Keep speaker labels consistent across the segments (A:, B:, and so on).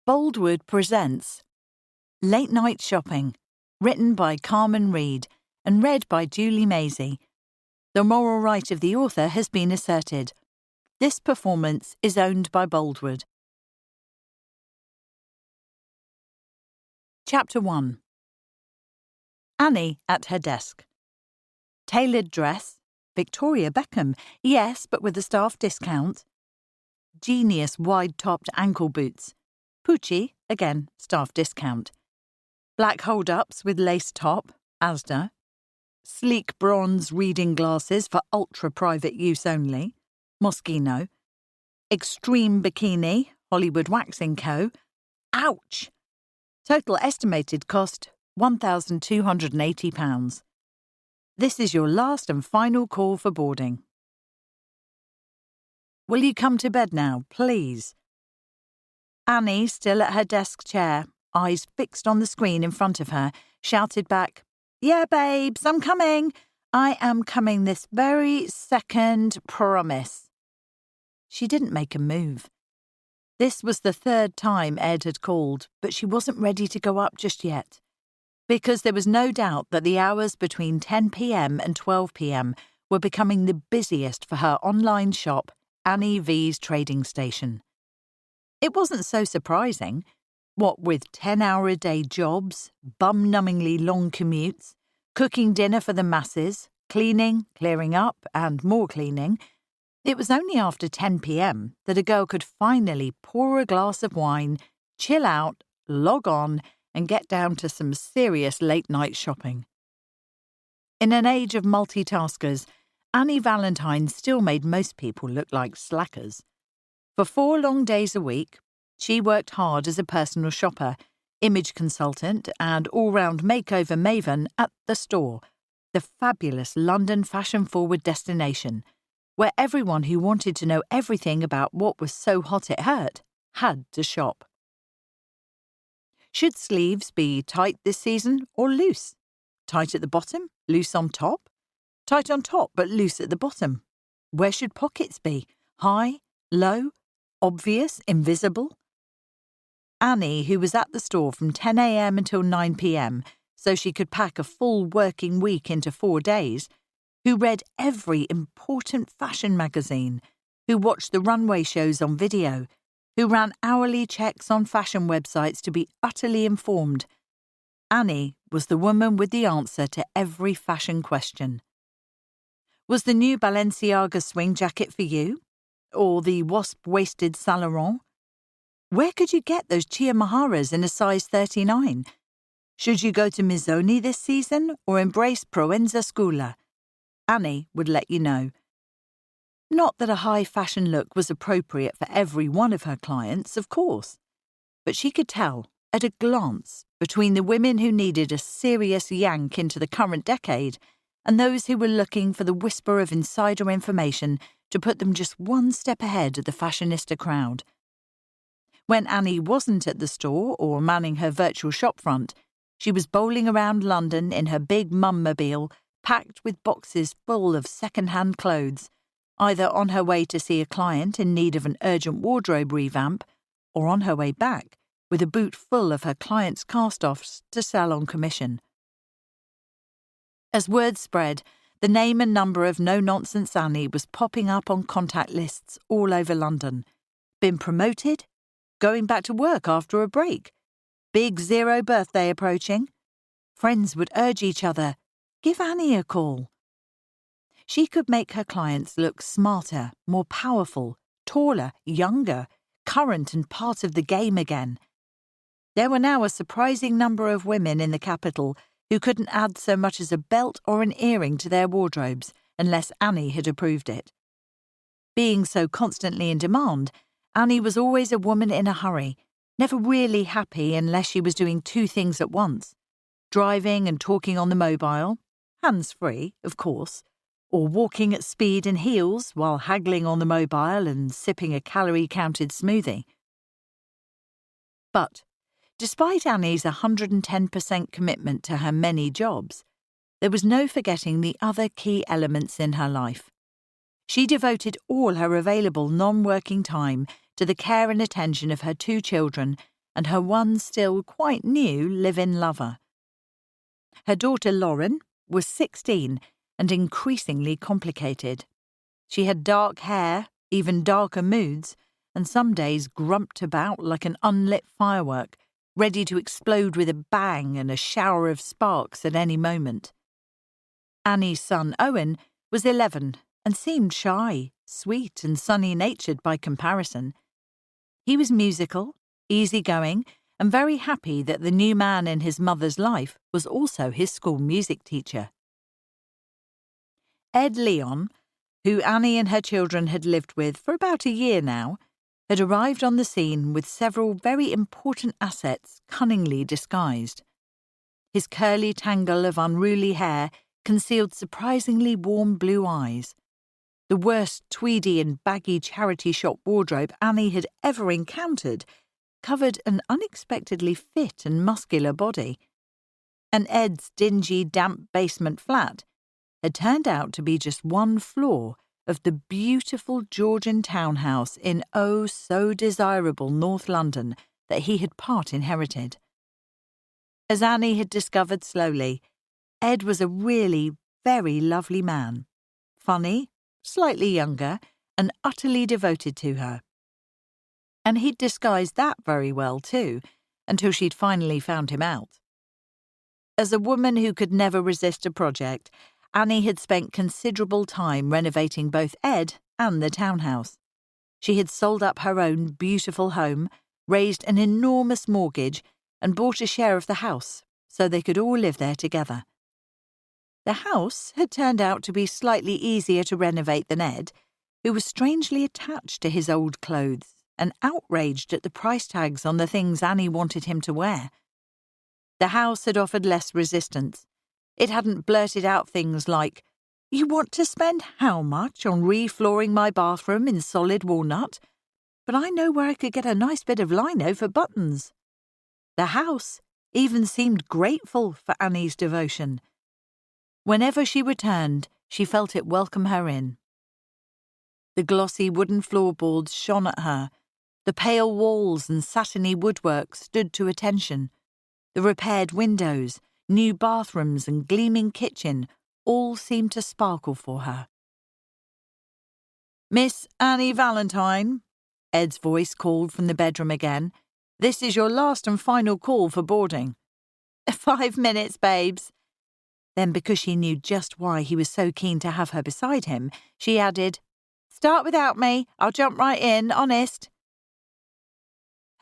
A: Boldwood presents Late Night Shopping, written by Carmen Reid and read by Julie Maisie. The moral right of the author has been asserted. This performance is owned by Boldwood. Chapter 1. Annie at her desk. Tailored dress. Victoria Beckham, yes, but with a staff discount. Genius wide-topped ankle boots. Pucci, again, staff discount. Black hold-ups with lace top, Asda. Sleek bronze reading glasses for ultra-private use only, Moschino. Extreme bikini, Hollywood Waxing Co. Ouch! Total estimated cost, £1,280. This is your last and final call for boarding. Will you come to bed now, please? Annie, still at her desk chair, eyes fixed on the screen in front of her, shouted back, "Yeah, babes, I'm coming. I am coming this very second, promise." She didn't make a move. This was the third time Ed had called, but she wasn't ready to go up just yet, because there was no doubt that the hours between 10 p.m. and 12 p.m. were becoming the busiest for her online shop, Annie V's Trading Station. It wasn't so surprising. What with 10-hour-a-day jobs, bum-numbingly long commutes, cooking dinner for the masses, cleaning, clearing up, and more cleaning, it was only after 10 p.m. that a girl could finally pour a glass of wine, chill out, log on, and get down to some serious late-night shopping. In an age of multitaskers, Annie Valentine still made most people look like slackers. For 4 long days a week, she worked hard as a personal shopper, image consultant, and all-round makeover maven at The Store, the fabulous London fashion-forward destination, where everyone who wanted to know everything about what was so hot it hurt had to shop. Should sleeves be tight this season or loose? Tight at the bottom, loose on top? Tight on top but loose at the bottom? Where should pockets be? High, low, obvious, invisible? Annie, who was at the store from 10 a.m. until 9 p.m, so she could pack a full working week into 4 days, who read every important fashion magazine, who watched the runway shows on video, who ran hourly checks on fashion websites to be utterly informed, Annie was the woman with the answer to every fashion question. Was the new Balenciaga swing jacket for you? Or the wasp-waisted Saint Laurent? Where could you get those Chia Maharas in a size 39? Should you go to Missoni this season or embrace Proenza Scula? Annie would let you know. Not that a high fashion look was appropriate for every one of her clients, of course, but she could tell, at a glance, between the women who needed a serious yank into the current decade and those who were looking for the whisper of insider information to put them just one step ahead of the fashionista crowd. When Annie wasn't at the store or manning her virtual shopfront, she was bowling around London in her big mummobile, packed with boxes full of second-hand clothes, either on her way to see a client in need of an urgent wardrobe revamp, or on her way back with a boot full of her clients' cast-offs to sell on commission. As word spread, the name and number of No-Nonsense Annie was popping up on contact lists all over London. Been promoted? Going back to work after a break? Big 0 birthday approaching? Friends would urge each other, "Give Annie a call." She could make her clients look smarter, more powerful, taller, younger, current and part of the game again. There were now a surprising number of women in the capital who couldn't add so much as a belt or an earring to their wardrobes unless Annie had approved it. Being so constantly in demand, Annie was always a woman in a hurry, never really happy unless she was doing 2 things at once, driving and talking on the mobile, hands-free, of course, or walking at speed in heels while haggling on the mobile and sipping a calorie-counted smoothie. But despite Annie's 110% commitment to her many jobs, there was no forgetting the other key elements in her life. She devoted all her available non-working time to the care and attention of her 2 children and her one still quite new live-in lover. Her daughter Lauren was 16 and increasingly complicated. She had dark hair, even darker moods, and some days grumped about like an unlit firework, ready to explode with a bang and a shower of sparks at any moment. Annie's son Owen was 11 and seemed shy, sweet and sunny-natured by comparison. He was musical, easygoing, and very happy that the new man in his mother's life was also his school music teacher. Ed Leon, who Annie and her children had lived with for about a year now, had arrived on the scene with several very important assets cunningly disguised. His curly tangle of unruly hair concealed surprisingly warm blue eyes. The worst tweedy and baggy charity shop wardrobe Annie had ever encountered covered an unexpectedly fit and muscular body. And Ed's dingy, damp basement flat had turned out to be just one floor of the beautiful Georgian townhouse in so desirable North London that he had part inherited. As Annie had discovered slowly, Ed was a really very lovely man, funny, slightly younger, and utterly devoted to her. And he'd disguised that very well too, until she'd finally found him out. As a woman who could never resist a project, Annie had spent considerable time renovating both Ed and the townhouse. She had sold up her own beautiful home, raised an enormous mortgage, and bought a share of the house so they could all live there together. The house had turned out to be slightly easier to renovate than Ed, who was strangely attached to his old clothes and outraged at the price tags on the things Annie wanted him to wear. The house had offered less resistance. It hadn't blurted out things like, "You want to spend how much on reflooring my bathroom in solid walnut? But I know where I could get a nice bit of lino for buttons." The house even seemed grateful for Annie's devotion. Whenever she returned, she felt it welcome her in. The glossy wooden floorboards shone at her. The pale walls and satiny woodwork stood to attention. The repaired windows, new bathrooms and gleaming kitchen all seemed to sparkle for her. "Miss Annie Valentine," Ed's voice called from the bedroom again. "This is your last and final call for boarding." 5 minutes, babes." Then, because she knew just why he was so keen to have her beside him, she added, "Start without me. I'll jump right in, honest."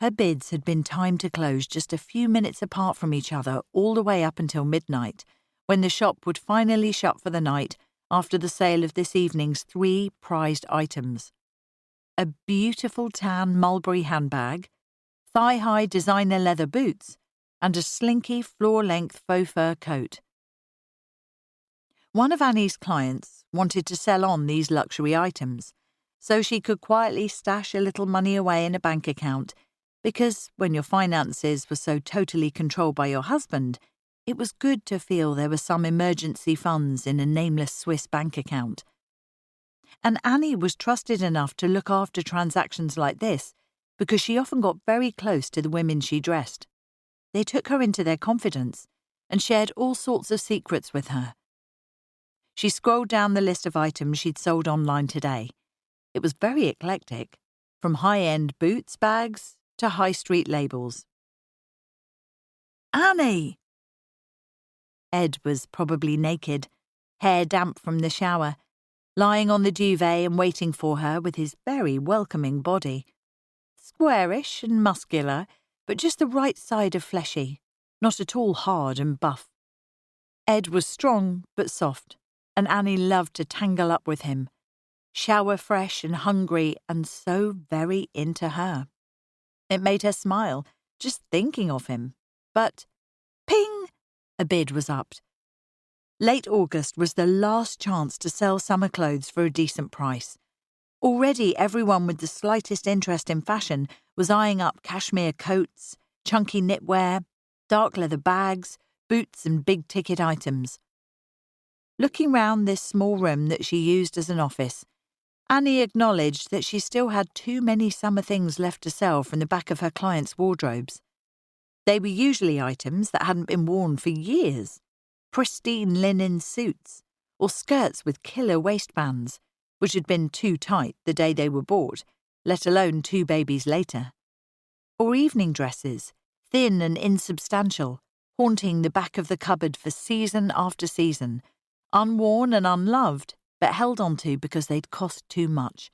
A: Her bids had been timed to close just a few minutes apart from each other all the way up until midnight, when the shop would finally shut for the night after the sale of this evening's 3 prized items: a beautiful tan mulberry handbag, thigh-high designer leather boots, and a slinky floor-length faux fur coat. One of Annie's clients wanted to sell on these luxury items, so she could quietly stash a little money away in a bank account, because when your finances were so totally controlled by your husband, it was good to feel there were some emergency funds in a nameless Swiss bank account. And Annie was trusted enough to look after transactions like this because she often got very close to the women she dressed. They took her into their confidence and shared all sorts of secrets with her. She scrolled down the list of items she'd sold online today. It was very eclectic, from high-end boots bags to high street labels. "Annie!" Ed was probably naked, hair damp from the shower, lying on the duvet and waiting for her with his very welcoming body. Squarish and muscular, but just the right side of fleshy, not at all hard and buff. Ed was strong but soft, and Annie loved to tangle up with him, shower fresh and hungry and so very into her. It made her smile, just thinking of him. But, ping! A bid was upped. Late August was the last chance to sell summer clothes for a decent price. Already everyone with the slightest interest in fashion was eyeing up cashmere coats, chunky knitwear, dark leather bags, boots and big-ticket items. Looking round this small room that she used as an office, Annie acknowledged that she still had too many summer things left to sell from the back of her clients' wardrobes. They were usually items that hadn't been worn for years. Pristine linen suits, or skirts with killer waistbands, which had been too tight the day they were bought, let alone 2 babies later. Or evening dresses, thin and insubstantial, haunting the back of the cupboard for season after season, unworn and unloved, but held onto because they'd cost too much.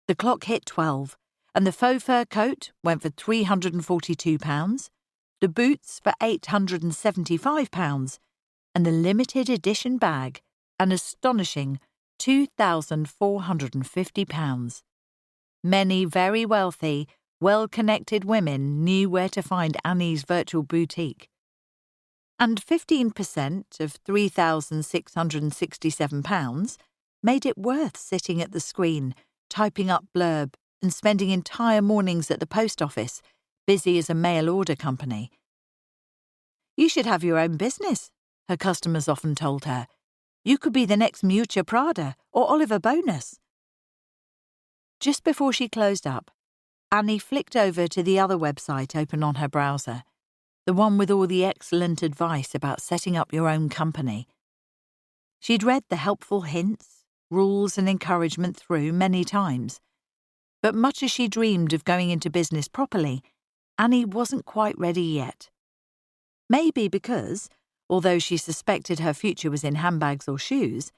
A: The clock hit 12, and the faux fur coat went for £342, the boots for £875, and the limited edition bag, an astonishing £2,450. Many very wealthy, well-connected women knew where to find Annie's virtual boutique. And 15% of £3,667 made it worth sitting at the screen, typing up blurb, and spending entire mornings at the post office, busy as a mail order company. "You should have your own business," her customers often told her. "You could be the next Miuccia Prada or Oliver Bonus." Just before she closed up, Annie flicked over to the other website open on her browser, the one with all the excellent advice about setting up your own company. She'd read the helpful hints, rules and encouragement through many times, but much as she dreamed of going into business properly, Annie wasn't quite ready yet. Maybe because, although she suspected her future was in handbags or shoes,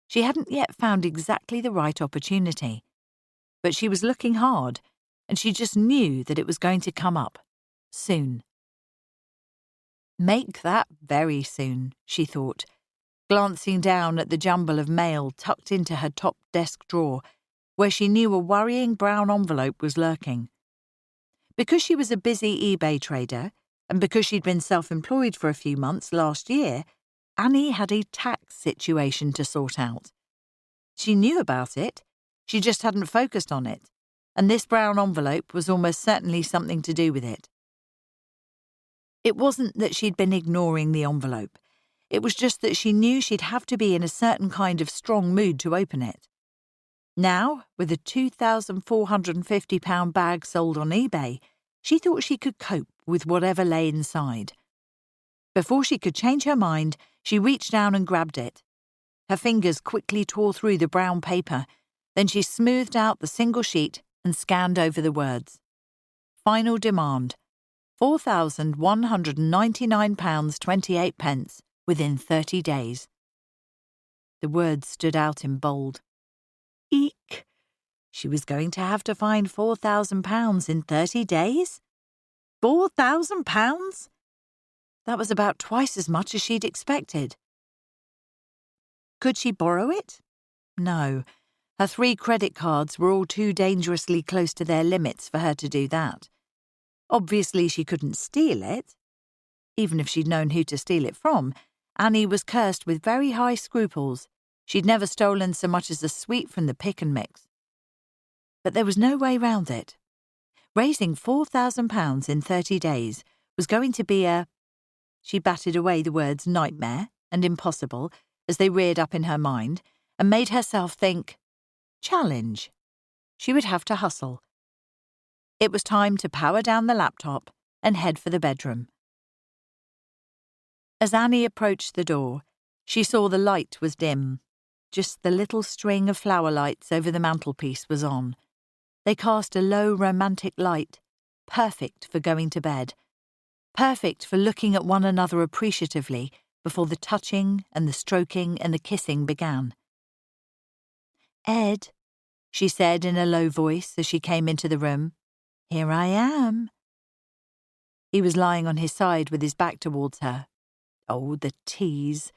A: she hadn't yet found exactly the right opportunity. But she was looking hard, and she just knew that it was going to come up, soon. Make that very soon, she thought, glancing down at the jumble of mail tucked into her top desk drawer, where she knew a worrying brown envelope was lurking. Because she was a busy eBay trader, and because she'd been self-employed for a few months last year, Annie had a tax situation to sort out. She knew about it, she just hadn't focused on it, and this brown envelope was almost certainly something to do with it. It wasn't that she'd been ignoring the envelope. It was just that she knew she'd have to be in a certain kind of strong mood to open it. Now, with a £2,450 bag sold on eBay, she thought she could cope with whatever lay inside. Before she could change her mind, she reached down and grabbed it. Her fingers quickly tore through the brown paper, then she smoothed out the single sheet and scanned over the words. Final demand, £4,199.28 within 30 days. The words stood out in bold. Eek! She was going to have to find £4,000 in 30 days? £4,000? That was about twice as much as she'd expected. Could she borrow it? No. Her 3 credit cards were all too dangerously close to their limits for her to do that. Obviously, she couldn't steal it. Even if she'd known who to steal it from, Annie was cursed with very high scruples. She'd never stolen so much as a sweet from the pick and mix. But there was no way round it. Raising £4,000 in 30 days was going to be a... She batted away the words nightmare and impossible as they reared up in her mind and made herself think, challenge. She would have to hustle. It was time to power down the laptop and head for the bedroom. As Annie approached the door, she saw the light was dim. Just the little string of flower lights over the mantelpiece was on. They cast a low romantic light, perfect for going to bed, perfect for looking at one another appreciatively before the touching and the stroking and the kissing began. "Ed," she said in a low voice as she came into the room, "here I am." He was lying on his side with his back towards her. Oh, the tease.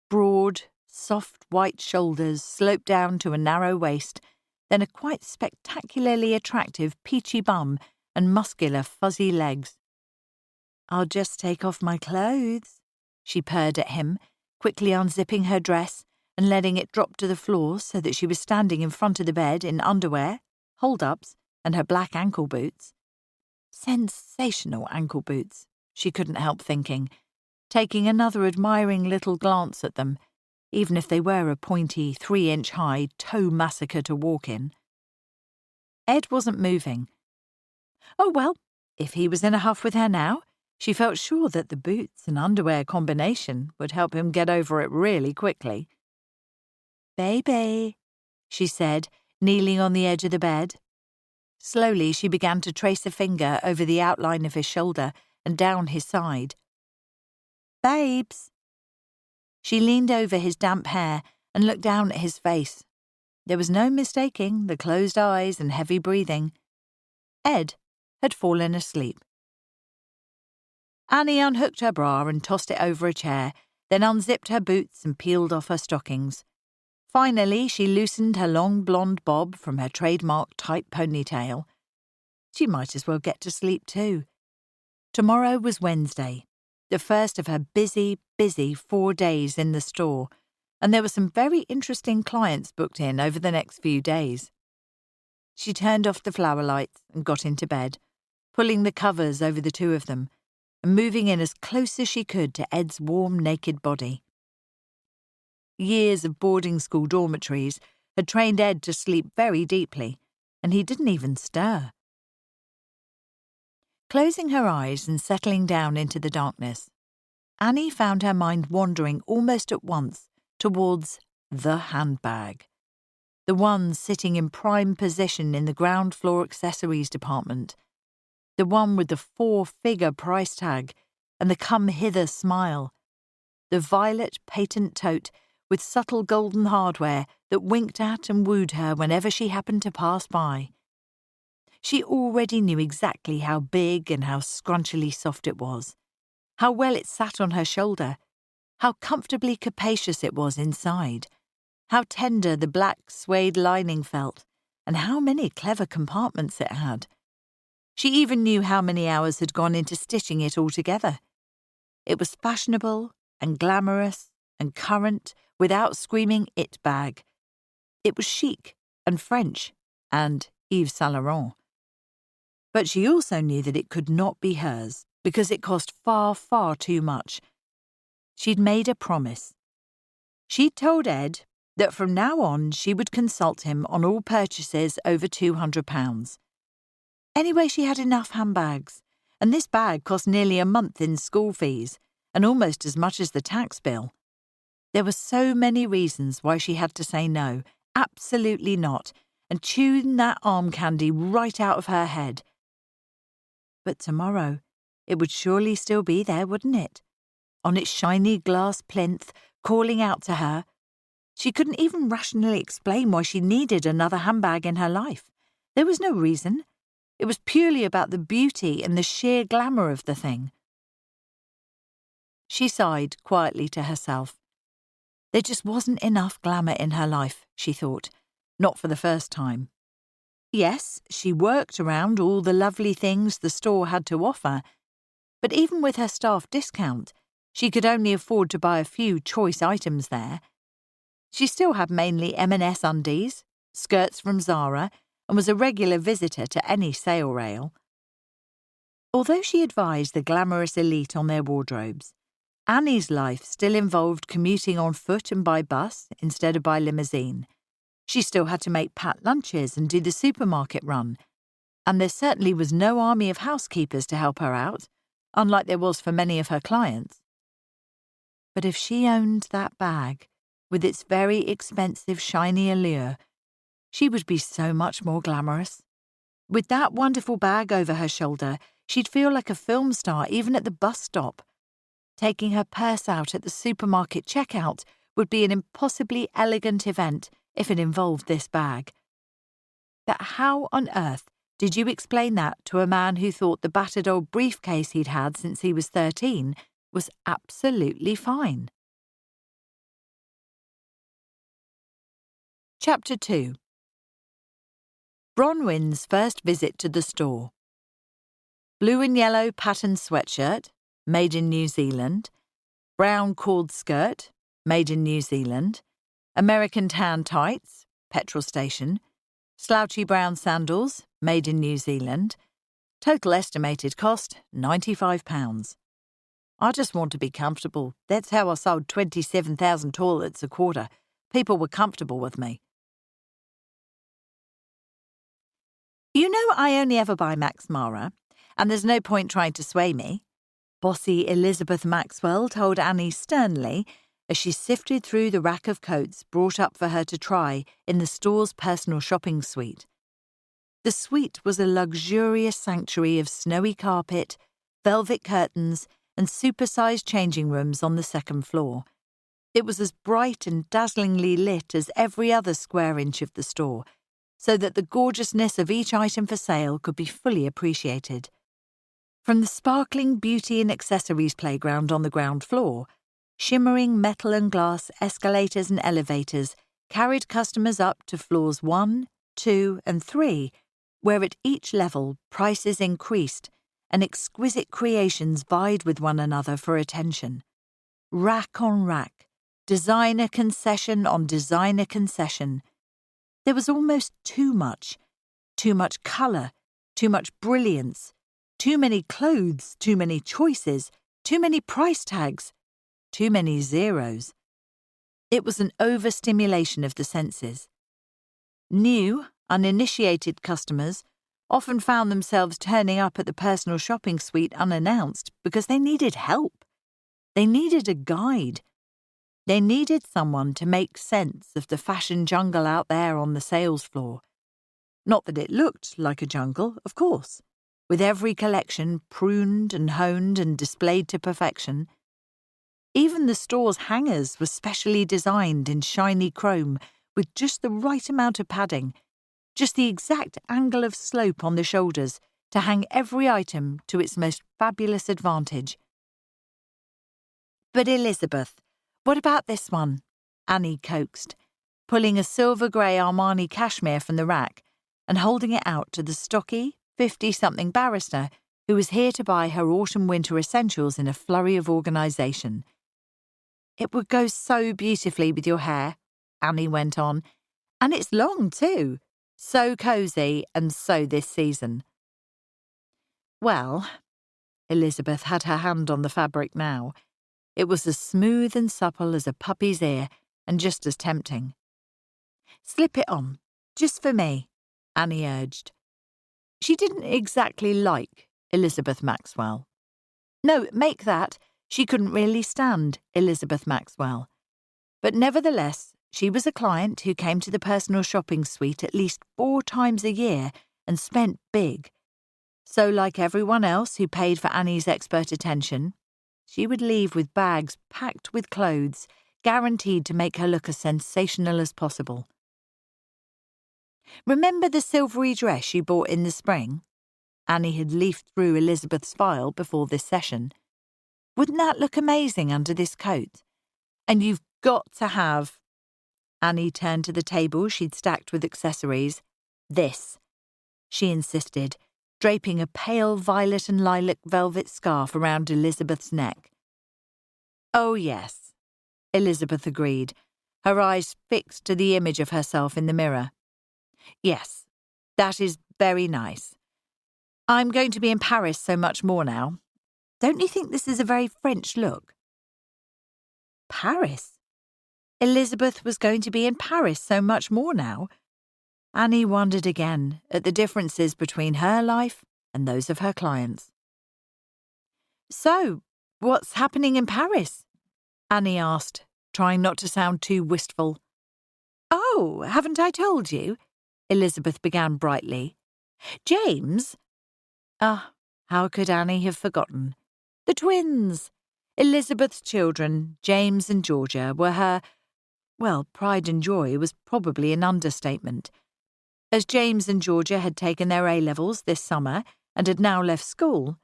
A: Broad, soft white shoulders sloped down to a narrow waist, then a quite spectacularly attractive peachy bum and muscular fuzzy legs. "I'll just take off my clothes," she purred at him, quickly unzipping her dress and letting it drop to the floor so that she was standing in front of the bed in underwear, hold-ups, and her black ankle boots. Sensational ankle boots, she couldn't help thinking, taking another admiring little glance at them, even if they were a pointy, 3-inch-high toe massacre to walk in. Ed wasn't moving. "Oh, well, If he was in a huff with her now, she felt sure that the boots and underwear combination would help him get over it really quickly. "Baby," she said, kneeling on the edge of the bed. Slowly she began to trace a finger over the outline of his shoulder and down his side. "Babes." She leaned over his damp hair and looked down at his face. There was no mistaking the closed eyes and heavy breathing. Ed had fallen asleep. Annie unhooked her bra and tossed it over a chair, then unzipped her boots and peeled off her stockings. Finally, she loosened her long blonde bob from her trademark tight ponytail. She might as well get to sleep too. Tomorrow was Wednesday, the first of her busy 4 days in the store, and there were some very interesting clients booked in over the next few days. She turned off the flower lights and got into bed, pulling the covers over the two of them, and moving in as close as she could to Ed's warm, naked body. Years of boarding school dormitories had trained Ed to sleep very deeply, and he didn't even stir. Closing her eyes and settling down into the darkness, Annie found her mind wandering almost at once towards the handbag, the one sitting in prime position in the ground floor accessories department, the one with the 4-figure price tag and the come-hither smile, the violet patent tote with subtle golden hardware that winked at and wooed her whenever she happened to pass by. She already knew exactly how big and how scrunchily soft it was, how well it sat on her shoulder, how comfortably capacious it was inside, how tender the black suede lining felt, and how many clever compartments it had. She even knew how many hours had gone into stitching it all together. It was fashionable and glamorous and current without screaming it bag. It was chic and French and Yves Saint Laurent. But she also knew that it could not be hers because it cost far, far too much. She'd made a promise. She'd told Ed that from now on she would consult him on all purchases over £200. Anyway, she had enough handbags, and this bag cost nearly a month in school fees and almost as much as the tax bill. There were so many reasons why she had to say no, absolutely not, and tune that arm candy right out of her head. But tomorrow, it would surely still be there, wouldn't it? On its shiny glass plinth, calling out to her. She couldn't even rationally explain why she needed another handbag in her life. There was no reason. It was purely about the beauty and the sheer glamour of the thing. She sighed quietly to herself. There just wasn't enough glamour in her life, she thought, not for the first time. Yes, she worked around all the lovely things the store had to offer, but even with her staff discount, she could only afford to buy a few choice items there. She still had mainly M&S undies, skirts from Zara, and was a regular visitor to any sale rail. Although she advised the glamorous elite on their wardrobes, Annie's life still involved commuting on foot and by bus instead of by limousine. She still had to make packed lunches and do the supermarket run, and there certainly was no army of housekeepers to help her out, unlike there was for many of her clients. But if she owned that bag, with its very expensive shiny allure, she would be so much more glamorous. With that wonderful bag over her shoulder, she'd feel like a film star even at the bus stop. Taking her purse out at the supermarket checkout would be an impossibly elegant event if it involved this bag. But how on earth did you explain that to a man who thought the battered old briefcase he'd had since he was 13 was absolutely fine? Chapter 2. Bronwyn's first visit to the store. Blue and yellow patterned sweatshirt, made in New Zealand. Brown cord skirt, made in New Zealand. American tan tights, petrol station. Slouchy brown sandals, made in New Zealand. Total estimated cost, £95. I just want to be comfortable. That's how I sold 27,000 toilets a quarter. People were comfortable with me. You know I only ever buy Max Mara, and there's no point trying to sway me," bossy Elizabeth Maxwell told Annie sternly as she sifted through the rack of coats brought up for her to try in the store's personal shopping suite. The suite was a luxurious sanctuary of snowy carpet, velvet curtains, and supersized changing rooms on the second floor. It was as bright and dazzlingly lit as every other square inch of the store, so that the gorgeousness of each item for sale could be fully appreciated. From the sparkling beauty and accessories playground on the ground floor, shimmering metal and glass escalators and elevators carried customers up to floors 1, 2, and 3, where at each level prices increased and exquisite creations vied with one another for attention. Rack on rack, designer concession on designer concession. There was almost too much colour, too much brilliance, too many clothes, too many choices, too many price tags, too many zeros. It was an overstimulation of the senses. New, uninitiated customers often found themselves turning up at the personal shopping suite unannounced because they needed help. They needed a guide. They needed someone to make sense of the fashion jungle out there on the sales floor. Not that it looked like a jungle, of course, with every collection pruned and honed and displayed to perfection. Even the store's hangers were specially designed in shiny chrome with just the right amount of padding, just the exact angle of slope on the shoulders to hang every item to its most fabulous advantage. "But Elizabeth, what about this one?" Annie coaxed, pulling a silver-grey Armani cashmere from the rack and holding it out to the stocky, 50-something barrister who was here to buy her autumn-winter essentials in a flurry of organisation. "It would go so beautifully with your hair," Annie went on, "and it's long too. So cosy and so this season." Well, Elizabeth had her hand on the fabric now. It was as smooth and supple as a puppy's ear and just as tempting. "Slip it on, just for me," Annie urged. She didn't exactly like Elizabeth Maxwell. No, make that. She couldn't really stand Elizabeth Maxwell. But nevertheless, she was a client who came to the personal shopping suite at least 4 times a year and spent big. So, like everyone else who paid for Annie's expert attention, she would leave with bags packed with clothes, guaranteed to make her look as sensational as possible. "Remember the silvery dress you bought in the spring?" Annie had leafed through Elizabeth's file before this session. "Wouldn't that look amazing under this coat? And you've got to have..." Annie turned to the table she'd stacked with accessories. "This," she insisted, draping a pale violet and lilac velvet scarf around Elizabeth's neck. "Oh, yes," Elizabeth agreed, her eyes fixed to the image of herself in the mirror. "Yes, that is very nice. I'm going to be in Paris so much more now. Don't you think this is a very French look?" Paris? Elizabeth was going to be in Paris so much more now. Annie wondered again at the differences between her life and those of her clients. "So, what's happening in Paris?" Annie asked, trying not to sound too wistful. "Oh, haven't I told you?" Elizabeth began brightly. "James..." How could Annie have forgotten? The twins! Elizabeth's children, James and Georgia, were her... Well, pride and joy was probably an understatement. As James and Georgia had taken their A-levels this summer and had now left school,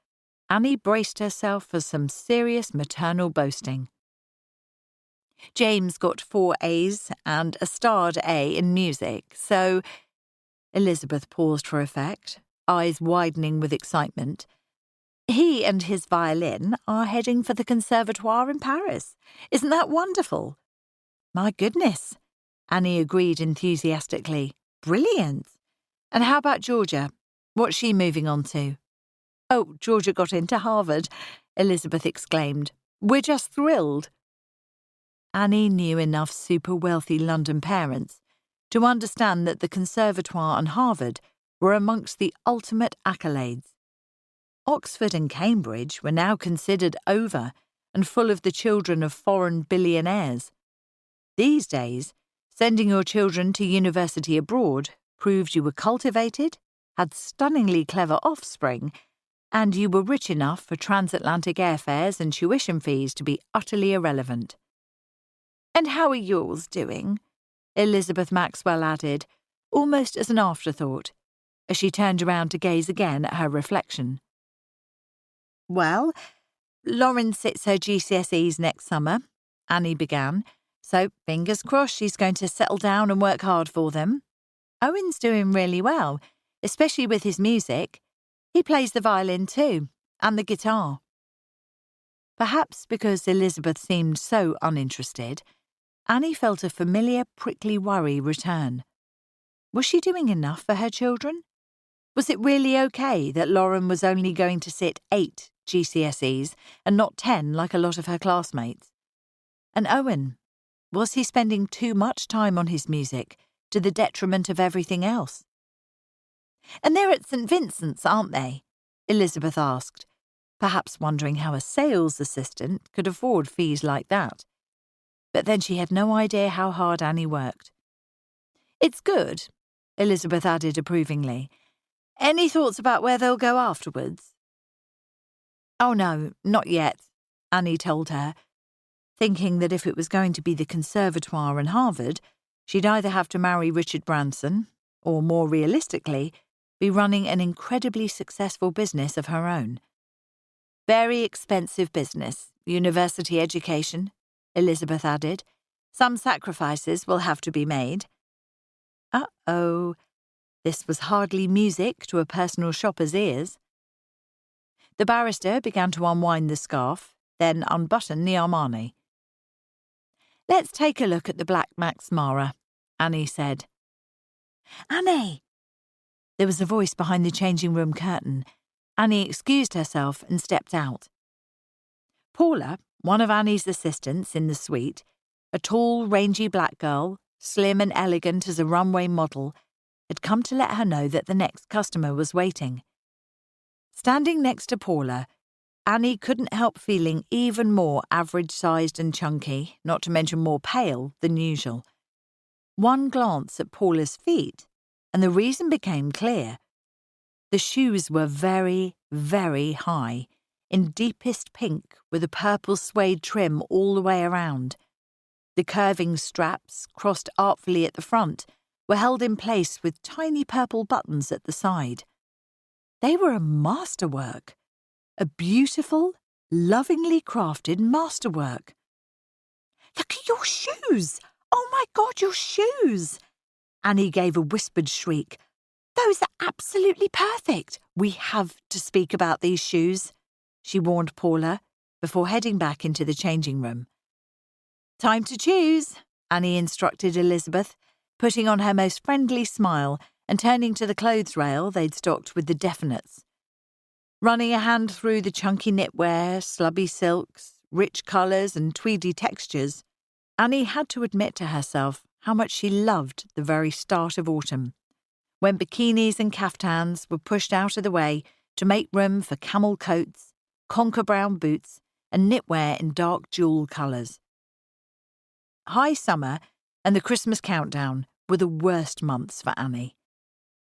A: Annie braced herself for some serious maternal boasting. James got 4 A's and a starred A in music, so... Elizabeth paused for effect, eyes widening with excitement. "He and his violin are heading for the Conservatoire in Paris. Isn't that wonderful?" "My goodness," Annie agreed enthusiastically. "Brilliant. And how about Georgia? What's she moving on to?" "Oh, Georgia got into Harvard," Elizabeth exclaimed. "We're just thrilled." Annie knew enough super-wealthy London parents to understand that the Conservatoire and Harvard were amongst the ultimate accolades. Oxford and Cambridge were now considered over and full of the children of foreign billionaires. These days, sending your children to university abroad proved you were cultivated, had stunningly clever offspring, and you were rich enough for transatlantic airfares and tuition fees to be utterly irrelevant. "And how are yours doing?" Elizabeth Maxwell added, almost as an afterthought, as she turned around to gaze again at her reflection. "Well, Lauren sits her GCSEs next summer," Annie began, "so fingers crossed she's going to settle down and work hard for them. Owen's doing really well, especially with his music. He plays the violin too, and the guitar." Perhaps because Elizabeth seemed so uninterested, Annie felt a familiar prickly worry return. Was she doing enough for her children? Was it really okay that Lauren was only going to sit 8 GCSEs and not 10 like a lot of her classmates? And Owen, was he spending too much time on his music to the detriment of everything else? "And they're at St. Vincent's, aren't they?" Elizabeth asked, perhaps wondering how a sales assistant could afford fees like that. But then she had no idea how hard Annie worked. "It's good," Elizabeth added approvingly. "Any thoughts about where they'll go afterwards?" "Oh no, not yet," Annie told her, thinking that if it was going to be the Conservatoire and Harvard, she'd either have to marry Richard Branson, or more realistically, be running an incredibly successful business of her own. "Very expensive business, university education," Elizabeth added. "Some sacrifices will have to be made." Uh-oh. This was hardly music to a personal shopper's ears. The barrister began to unwind the scarf, then unbutton the Armani. "Let's take a look at the Black Max Mara," Annie said. "Annie!" There was a voice behind the changing room curtain. Annie excused herself and stepped out. Paula, one of Annie's assistants in the suite, a tall, rangy black girl, slim and elegant as a runway model, had come to let her know that the next customer was waiting. Standing next to Paula, Annie couldn't help feeling even more average-sized and chunky, not to mention more pale than usual. One glance at Paula's feet, and the reason became clear. The shoes were very, very high, in deepest pink with a purple suede trim all the way around. The curving straps, crossed artfully at the front, were held in place with tiny purple buttons at the side. They were a masterwork. A beautiful, lovingly crafted masterwork. "Look at your shoes! Oh my God, your shoes!" Annie gave a whispered shriek. "Those are absolutely perfect. We have to speak about these shoes," she warned Paula, before heading back into the changing room. "Time to choose," Annie instructed Elizabeth, putting on her most friendly smile and turning to the clothes rail they'd stocked with the definites. Running a hand through the chunky knitwear, slubby silks, rich colours and tweedy textures, Annie had to admit to herself how much she loved the very start of autumn, when bikinis and caftans were pushed out of the way to make room for camel coats, conker brown boots, and knitwear in dark jewel colours. High summer and the Christmas countdown were the worst months for Annie.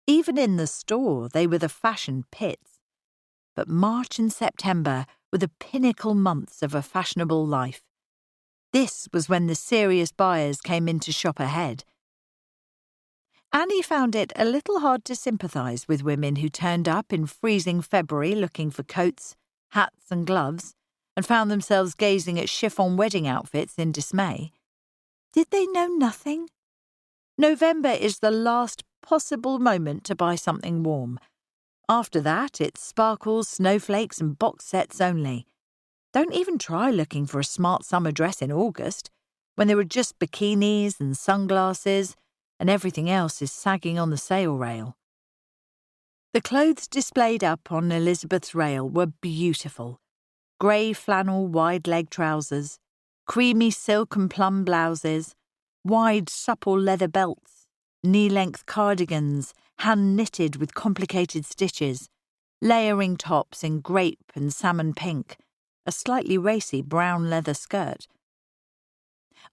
A: Even in the store, they were the fashion pits. But March and September were the pinnacle months of a fashionable life. This was when the serious buyers came in to shop ahead. Annie found it a little hard to sympathise with women who turned up in freezing February looking for coats, hats and gloves, and found themselves gazing at chiffon wedding outfits in dismay. Did they know nothing? November is the last possible moment to buy something warm. After that, it's sparkles, snowflakes and box sets only. Don't even try looking for a smart summer dress in August, when there are just bikinis and sunglasses, and everything else is sagging on the sale rail. The clothes displayed up on Elizabeth's rail were beautiful. Grey flannel wide-leg trousers, creamy silk and plum blouses, wide supple leather belts, knee-length cardigans, hand-knitted with complicated stitches, layering tops in grape and salmon pink, a slightly racy brown leather skirt.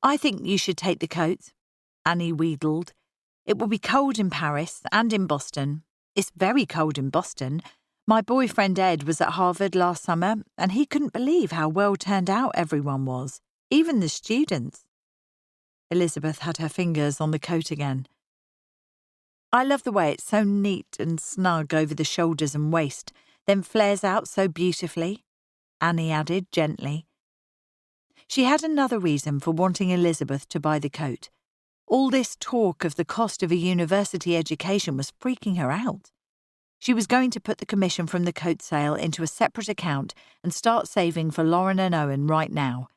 A: "I think you should take the coat," Annie wheedled. "It will be cold in Paris and in Boston. It's very cold in Boston. My boyfriend Ed was at Harvard last summer, and he couldn't believe how well turned out everyone was, even the students." Elizabeth had her fingers on the coat again. "I love the way it's so neat and snug over the shoulders and waist, then flares out so beautifully," Annie added gently. She had another reason for wanting Elizabeth to buy the coat. All this talk of the cost of a university education was freaking her out. She was going to put the commission from the coat sale into a separate account and start saving for Lauren and Owen right now.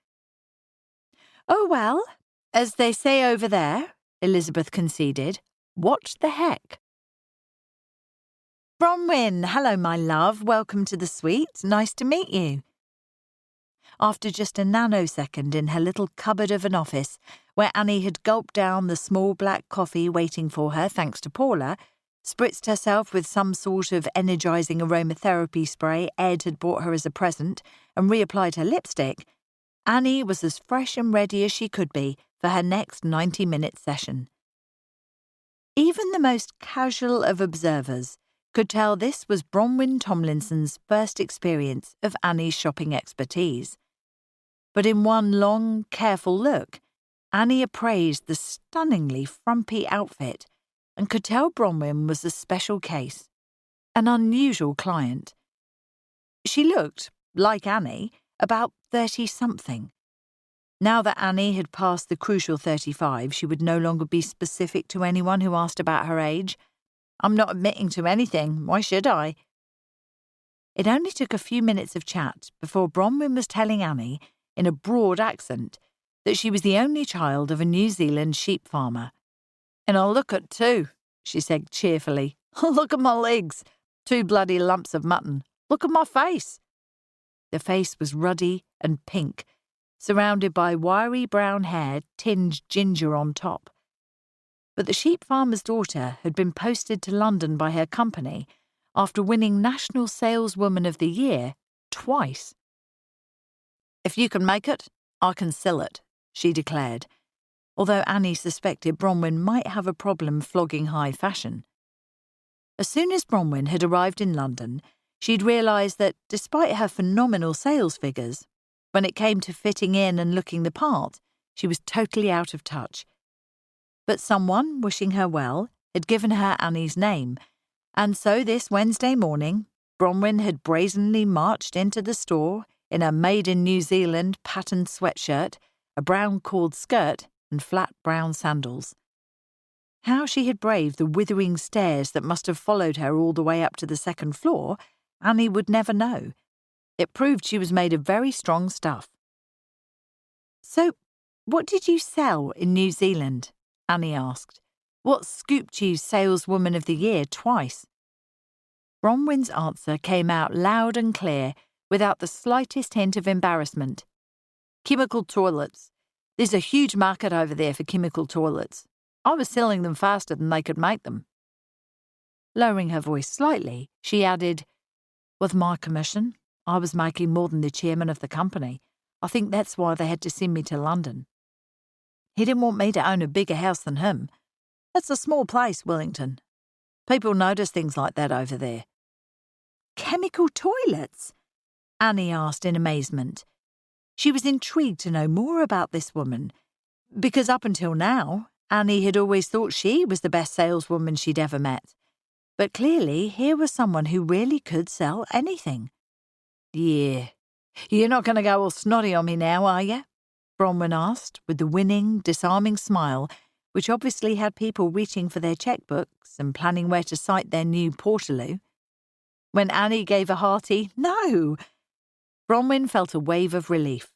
A: "Oh, well, as they say over there," Elizabeth conceded, "what the heck?" "Bronwyn, hello, my love. Welcome to the suite. Nice to meet you." After just a nanosecond in her little cupboard of an office, where Annie had gulped down the small black coffee waiting for her thanks to Paula, spritzed herself with some sort of energising aromatherapy spray Ed had bought her as a present, and reapplied her lipstick, Annie was as fresh and ready as she could be for her next 90-minute session. Even the most casual of observers could tell this was Bronwyn Tomlinson's first experience of Annie's shopping expertise. But in one long, careful look, Annie appraised the stunningly frumpy outfit and could tell Bronwyn was a special case, an unusual client. She looked, like Annie, about 30-something. Now that Annie had passed the crucial 35, she would no longer be specific to anyone who asked about her age. "I'm not admitting to anything. Why should I?" It only took a few minutes of chat before Bronwyn was telling Annie, in a broad accent, that she was the only child of a New Zealand sheep farmer. "And I'll look at two," she said cheerfully. "Look at my legs. 2 bloody lumps of mutton. Look at my face." The face was ruddy and pink, surrounded by wiry brown hair tinged ginger on top. But the sheep farmer's daughter had been posted to London by her company after winning National Saleswoman of the Year twice. "If you can make it, I can sell it," she declared, although Annie suspected Bronwyn might have a problem flogging high fashion. As soon as Bronwyn had arrived in London, she'd realised that, despite her phenomenal sales figures, when it came to fitting in and looking the part, she was totally out of touch. But someone, wishing her well, had given her Annie's name, and so this Wednesday morning, Bronwyn had brazenly marched into the store in a made-in-New Zealand patterned sweatshirt, a brown cord skirt, and flat brown sandals. How she had braved the withering stares that must have followed her all the way up to the second floor, Annie would never know. It proved she was made of very strong stuff. "So, what did you sell in New Zealand?" Annie asked. "What scooped you Saleswoman of the Year twice?" Bronwyn's answer came out loud and clear, without the slightest hint of embarrassment. "Chemical toilets. There's a huge market over there for chemical toilets. I was selling them faster than they could make them." Lowering her voice slightly, she added, "With my commission, I was making more than the chairman of the company. I think that's why they had to send me to London. He didn't want me to own a bigger house than him. It's a small place, Wellington. People notice things like that over there." "Chemical toilets?" Annie asked in amazement. She was intrigued to know more about this woman, because up until now, Annie had always thought she was the best saleswoman she'd ever met. But clearly here was someone who really could sell anything. "Yeah, you're not going to go all snotty on me now, are you?" Bronwyn asked, with the winning, disarming smile, which obviously had people reaching for their checkbooks and planning where to cite their new Portaloo. When Annie gave a hearty "No," Bronwyn felt a wave of relief.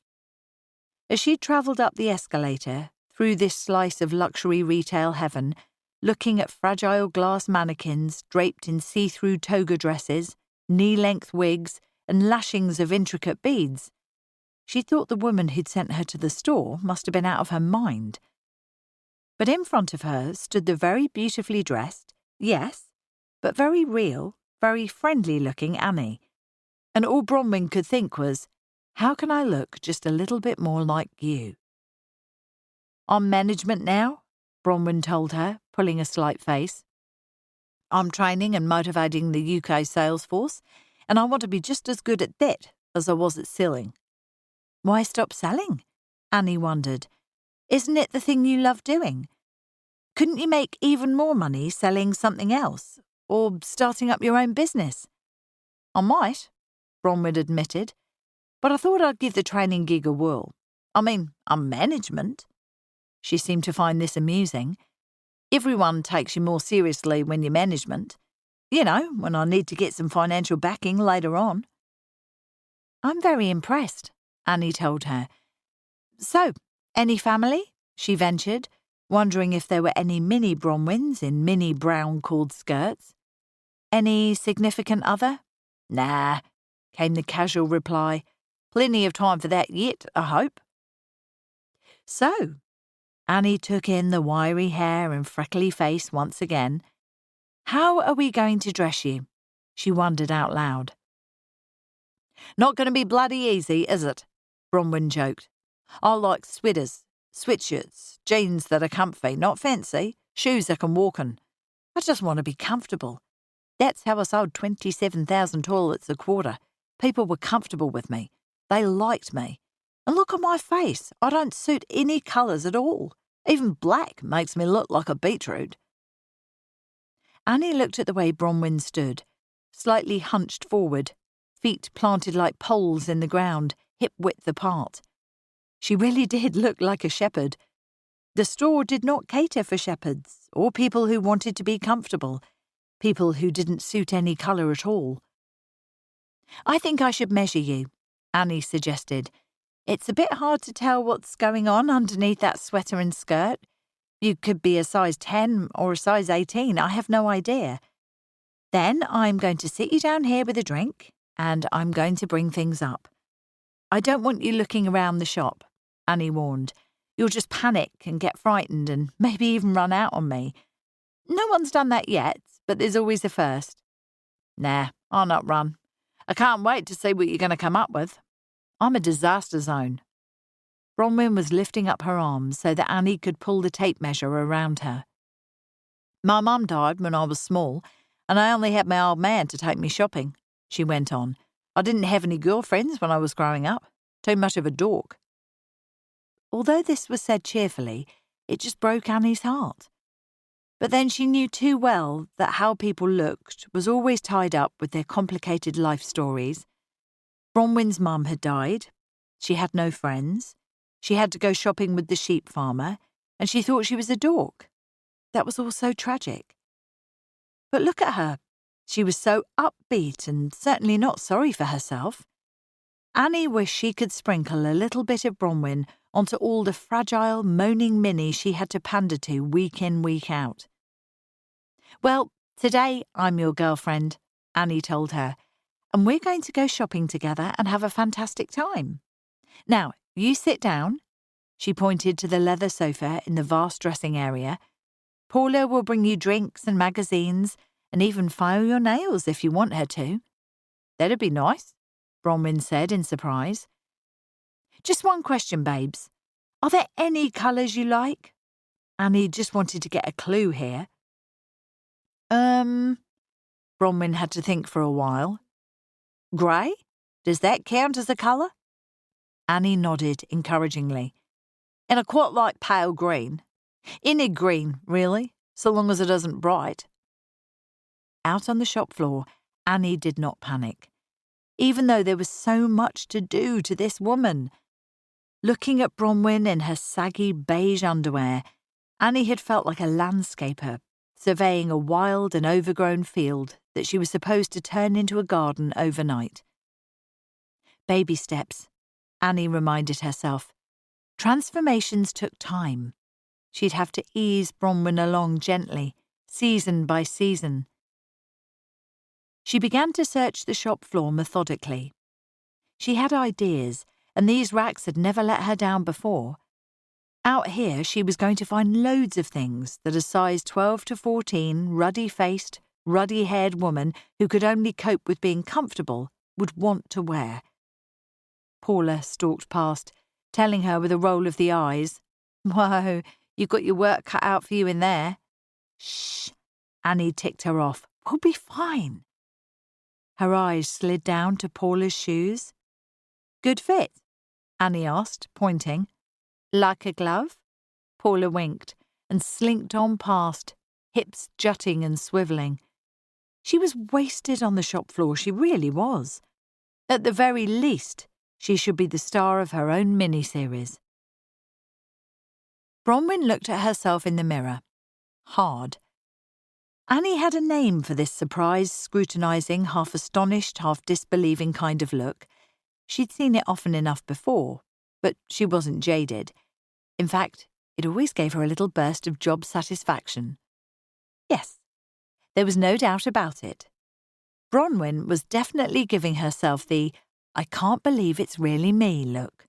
A: As she travelled up the escalator, through this slice of luxury retail heaven, looking at fragile glass mannequins draped in see-through toga dresses, knee-length wigs, and lashings of intricate beads, she thought the woman who'd sent her to the store must have been out of her mind. But in front of her stood the very beautifully dressed, yes, but very real, very friendly-looking Annie. And all Bronwyn could think was, how can I look just a little bit more like you? I'm management now, Bronwyn told her, pulling a slight face. I'm training and motivating the UK sales force, and I want to be just as good at that as I was at selling. Why stop selling? Annie wondered. Isn't it the thing you love doing? Couldn't you make even more money selling something else, or starting up your own business? I might, Bronwyn admitted, but I thought I'd give the training gig a whirl. I mean, I'm management. She seemed to find this amusing. Everyone takes you more seriously when you're management. You know, when I need to get some financial backing later on. I'm very impressed, Annie told her. So, any family? She ventured, wondering if there were any mini Bronwyns in mini brown cord skirts. Any significant other? Nah, came the casual reply. Plenty of time for that yet, I hope. So, Annie took in the wiry hair and freckly face once again. How are we going to dress you? She wondered out loud. Not going to be bloody easy, is it? Bronwyn joked. I like sweaters, sweatshirts, jeans that are comfy, not fancy, shoes I can walk in. I just want to be comfortable. That's how I sold 27,000 toilets a quarter. People were comfortable with me. They liked me. And look at my face. I don't suit any colours at all. Even black makes me look like a beetroot. Annie looked at the way Bronwyn stood, slightly hunched forward, feet planted like poles in the ground, hip-width apart. She really did look like a shepherd. The store did not cater for shepherds or people who wanted to be comfortable, people who didn't suit any colour at all. I think I should measure you, Annie suggested. It's a bit hard to tell what's going on underneath that sweater and skirt. You could be a size 10 or a size 18, I have no idea. Then I'm going to sit you down here with a drink, and I'm going to bring things up. I don't want you looking around the shop, Annie warned. You'll just panic and get frightened and maybe even run out on me. No one's done that yet, but there's always a first. Nah, I'll not run. I can't wait to see what you're going to come up with. I'm a disaster zone. Bronwyn was lifting up her arms so that Annie could pull the tape measure around her. My mum died when I was small, and I only had my old man to take me shopping, she went on. I didn't have any girlfriends when I was growing up. Too much of a dork. Although this was said cheerfully, it just broke Annie's heart. But then she knew too well that how people looked was always tied up with their complicated life stories. Bronwyn's mum had died. She had no friends. She had to go shopping with the sheep farmer, and she thought she was a dork. That was all so tragic. But look at her. She was so upbeat and certainly not sorry for herself. Annie wished she could sprinkle a little bit of Bronwyn onto all the fragile, moaning Minnie she had to pander to week in, week out. Well, today I'm your girlfriend, Annie told her, and we're going to go shopping together and have a fantastic time. Now, you sit down. She pointed to the leather sofa in the vast dressing area. Paula will bring you drinks and magazines and even file your nails if you want her to. That'd be nice, Bronwyn said in surprise. Just one question, babes. Are there any colours you like? Annie just wanted to get a clue here. Bronwyn had to think for a while. Grey? Does that count as a colour? Annie nodded encouragingly. And I quite like pale green. Any green, really, so long as it isn't bright. Out on the shop floor, Annie did not panic, even though there was so much to do to this woman. Looking at Bronwyn in her saggy beige underwear, Annie had felt like a landscaper, surveying a wild and overgrown field that she was supposed to turn into a garden overnight. Baby steps, Annie reminded herself. Transformations took time. She'd have to ease Bronwyn along gently, season by season. She began to search the shop floor methodically. She had ideas, and these racks had never let her down before. Out here, she was going to find loads of things that a size 12 to 14, ruddy-faced, ruddy-haired woman who could only cope with being comfortable would want to wear. Paula stalked past, telling her with a roll of the eyes, "Whoa, you've got your work cut out for you in there." "Shh," Annie ticked her off. "We'll be fine." Her eyes slid down to Paula's shoes. "Good fit?" Annie asked, pointing. "Like a glove?" Paula winked and slinked on past, hips jutting and swivelling. She was wasted on the shop floor, she really was. At the very least, she should be the star of her own miniseries. Bronwyn looked at herself in the mirror. Hard. Annie had a name for this surprised, scrutinising, half astonished, half disbelieving kind of look. She'd seen it often enough before, but she wasn't jaded. In fact, it always gave her a little burst of job satisfaction. Yes, there was no doubt about it. Bronwyn was definitely giving herself the "I can't believe it's really me" look.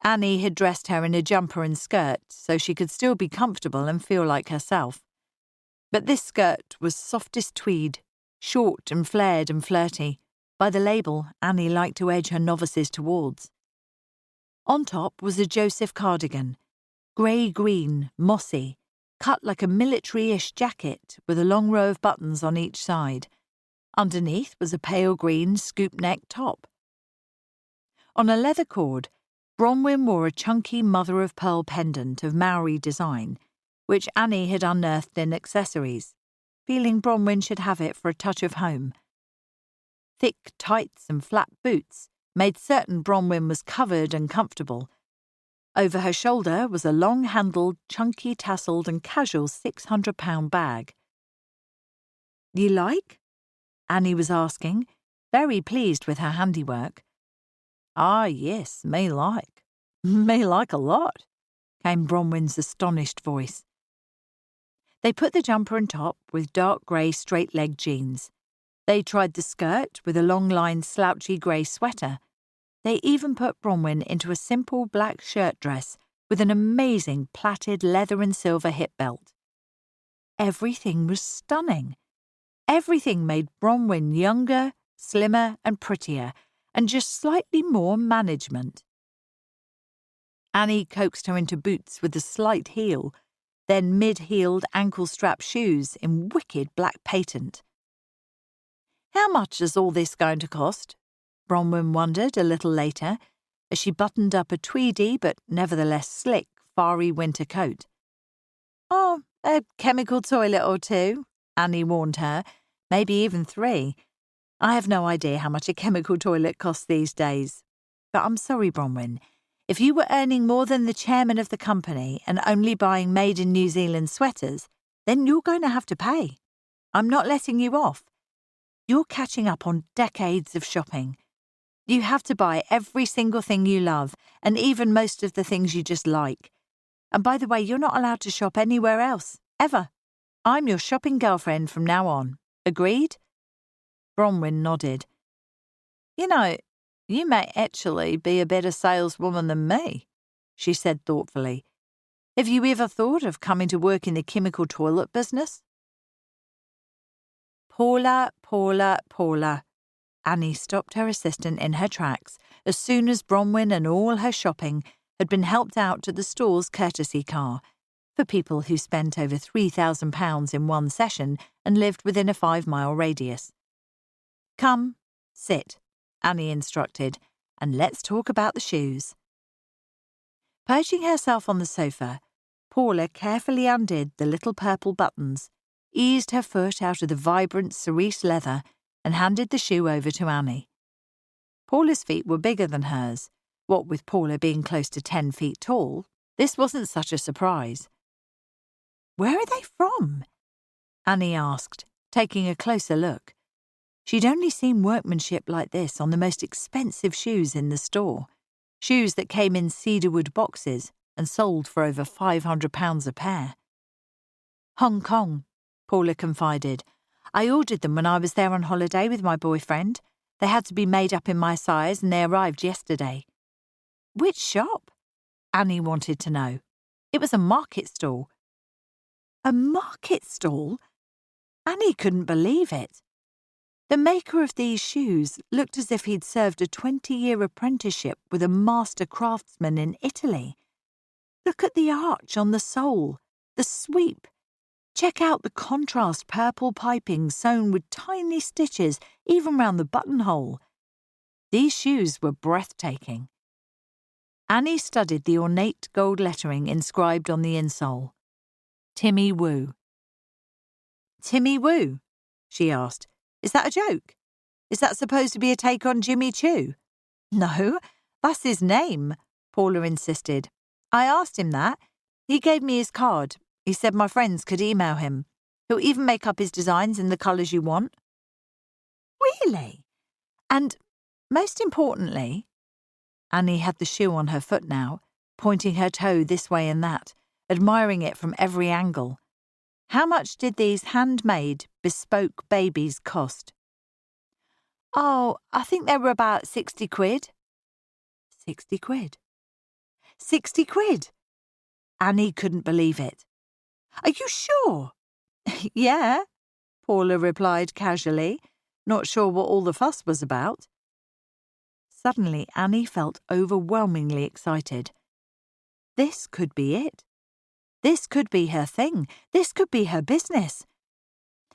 A: Annie had dressed her in a jumper and skirt so she could still be comfortable and feel like herself. But this skirt was softest tweed, short and flared and flirty, by the label Annie liked to edge her novices towards. On top was a Joseph cardigan, grey-green, mossy, cut like a military-ish jacket with a long row of buttons on each side. Underneath was a pale green scoop-neck top. On a leather cord, Bronwyn wore a chunky mother-of-pearl pendant of Maori design, which Annie had unearthed in accessories, feeling Bronwyn should have it for a touch of home. Thick tights and flat boots made certain Bronwyn was covered and comfortable. Over her shoulder was a long-handled, chunky, tasselled and casual £600 bag. "You like?" Annie was asking, very pleased with her handiwork. "Ah, yes, me like. Me like a lot," came Bronwyn's astonished voice. They put the jumper and top with dark grey straight-leg jeans. They tried the skirt with a long-lined slouchy grey sweater. They even put Bronwyn into a simple black shirt dress with an amazing plaited leather and silver hip belt. Everything was stunning. Everything made Bronwyn younger, slimmer and prettier, and just slightly more management. Annie coaxed her into boots with a slight heel, then mid-heeled ankle-strap shoes in wicked black patent. "How much is all this going to cost?" Bronwyn wondered a little later, as she buttoned up a tweedy but nevertheless slick, fiery winter coat. "Oh, a chemical toilet or two," Annie warned her, "maybe even 3. I have no idea how much a chemical toilet costs these days. But I'm sorry, Bronwyn. If you were earning more than the chairman of the company and only buying made in New Zealand sweaters, then you're going to have to pay. I'm not letting you off. You're catching up on decades of shopping. You have to buy every single thing you love, and even most of the things you just like. And by the way, you're not allowed to shop anywhere else, ever. I'm your shopping girlfriend from now on. Agreed?" Bronwyn nodded. "You know, you may actually be a better saleswoman than me," she said thoughtfully. "Have you ever thought of coming to work in the chemical toilet business?" Paula. Annie stopped her assistant in her tracks as soon as Bronwyn and all her shopping had been helped out to the store's courtesy car, for people who spent over £3,000 in one session and lived within a 5-mile radius. "Come, sit," Annie instructed, "and let's talk about the shoes." Perching herself on the sofa, Paula carefully undid the little purple buttons, eased her foot out of the vibrant cerise leather, and handed the shoe over to Annie. Paula's feet were bigger than hers. What with Paula being close to 10 feet tall, this wasn't such a surprise. "Where are they from?" Annie asked, taking a closer look. She'd only seen workmanship like this on the most expensive shoes in the store, shoes that came in cedarwood boxes and sold for over £500 a pair. "Hong Kong," Paula confided. "I ordered them when I was there on holiday with my boyfriend. They had to be made up in my size and they arrived yesterday." "Which shop?" Annie wanted to know. "It was a market stall." "A market stall?" Annie couldn't believe it. The maker of these shoes looked as if he'd served a 20-year apprenticeship with a master craftsman in Italy. Look at the arch on the sole, the sweep. Check out the contrast purple piping sewn with tiny stitches even round the buttonhole. These shoes were breathtaking. Annie studied the ornate gold lettering inscribed on the insole. Timmy Woo. Timmy Woo? She asked. Is that a joke? Is that supposed to be a take on Jimmy Choo? No, that's his name, Paula insisted. I asked him that. He gave me his card. He said my friends could email him. He'll even make up his designs in the colours you want. Really? And most importantly, Annie had the shoe on her foot now, pointing her toe this way and that, admiring it from every angle. How much did these handmade, bespoke babies cost? Oh, I think they were about 60 quid. 60 quid? 60 quid? Annie couldn't believe it. Are you sure? Yeah, Paula replied casually, not sure what all the fuss was about. Suddenly, Annie felt overwhelmingly excited. This could be it. This could be her thing. This could be her business.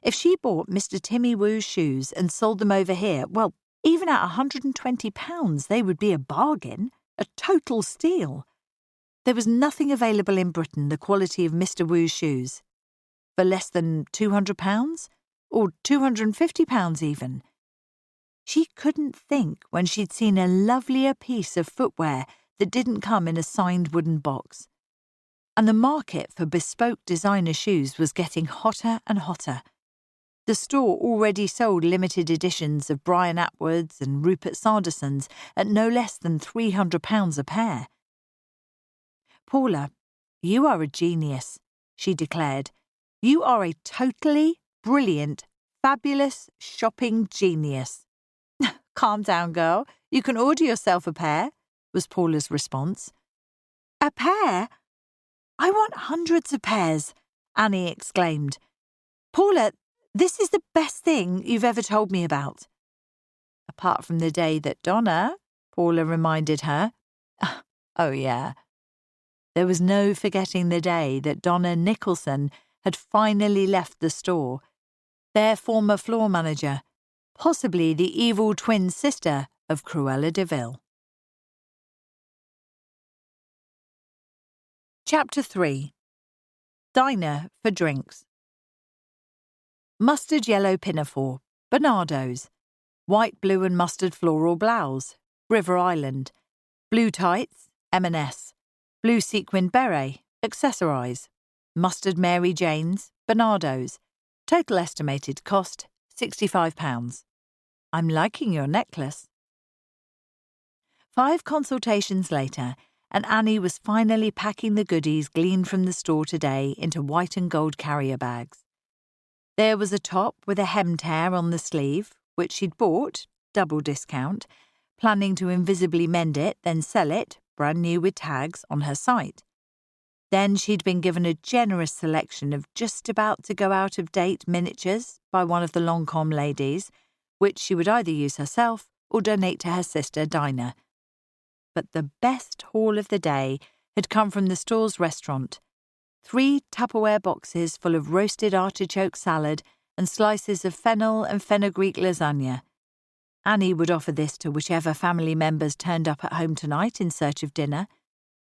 A: If she bought Mr. Timmy Woo's shoes and sold them over here, well, even at £120, they would be a bargain, a total steal. There was nothing available in Britain the quality of Mr. Woo's shoes. For less than £200? Or £250 even. She couldn't think when she'd seen a lovelier piece of footwear that didn't come in a signed wooden box. And the market for bespoke designer shoes was getting hotter and hotter. The store already sold limited editions of Brian Atwood's and Rupert Sanderson's at no less than £300 a pair. Paula, you are a genius, she declared. You are a totally brilliant, fabulous shopping genius. Calm down, girl. You can order yourself a pair, was Paula's response. A pair? I want hundreds of pairs, Annie exclaimed. Paula, this is the best thing you've ever told me about. Apart from the day that Donna, Paula reminded her. Oh, yeah. There was no forgetting the day that Donna Nicholson had finally left the store, their former floor manager, possibly the evil twin sister of Cruella de Vil. Chapter 3. Diner for Drinks. Mustard yellow pinafore, Bernardo's, white, blue and mustard floral blouse, River Island, blue tights, M&S, blue sequined beret, accessorize, mustard Mary Jane's, Bernardo's, total estimated cost £65. I'm liking your necklace. 5 consultations later, and Annie was finally packing the goodies gleaned from the store today into white and gold carrier bags. There was a top with a hem tear on the sleeve, which she'd bought, double discount, planning to invisibly mend it, then sell it, brand new with tags, on her site. Then she'd been given a generous selection of just about to go out of date miniatures by one of the Longcombe ladies, which she would either use herself or donate to her sister Dinah. But the best haul of the day had come from the store's restaurant. 3 Tupperware boxes full of roasted artichoke salad and slices of fennel and fenugreek lasagna. Annie would offer this to whichever family members turned up at home tonight in search of dinner.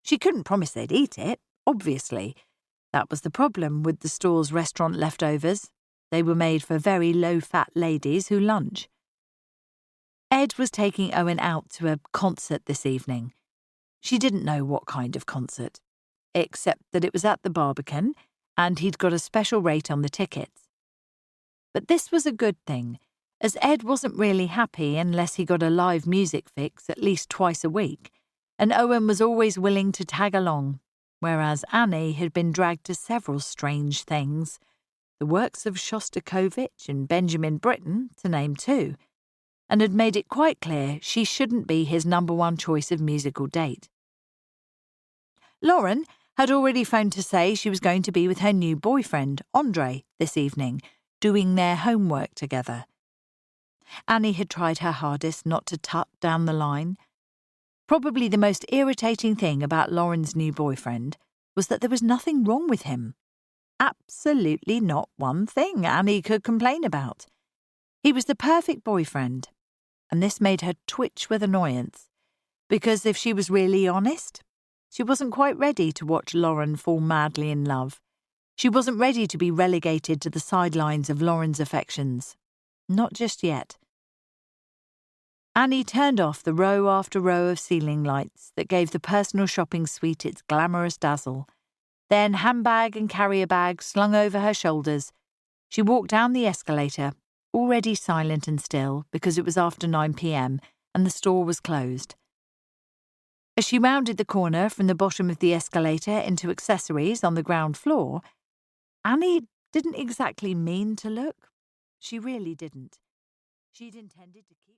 A: She couldn't promise they'd eat it, obviously. That was the problem with the store's restaurant leftovers. They were made for very low-fat ladies who lunch. Ed was taking Owen out to a concert this evening. She didn't know what kind of concert, except that it was at the Barbican, and he'd got a special rate on the tickets. But this was a good thing, as Ed wasn't really happy unless he got a live music fix at least twice a week, and Owen was always willing to tag along, whereas Annie had been dragged to several strange things, the works of Shostakovich and Benjamin Britten, to name 2, and had made it quite clear she shouldn't be his number 1 choice of musical date. Lauren had already phoned to say she was going to be with her new boyfriend, Andre, this evening, doing their homework together. Annie had tried her hardest not to tut down the line. Probably the most irritating thing about Lauren's new boyfriend was that there was nothing wrong with him. Absolutely not one thing Annie could complain about. He was the perfect boyfriend, and this made her twitch with annoyance, because if she was really honest, she wasn't quite ready to watch Lauren fall madly in love. She wasn't ready to be relegated to the sidelines of Lauren's affections. Not just yet. Annie turned off the row after row of ceiling lights that gave the personal shopping suite its glamorous dazzle. Then, handbag and carrier bag slung over her shoulders, she walked down the escalator, already silent and still because it was after 9 p.m. and the store was closed. As she rounded the corner from the bottom of the escalator into accessories on the ground floor, Annie didn't exactly mean to look. She really didn't. She'd intended to keep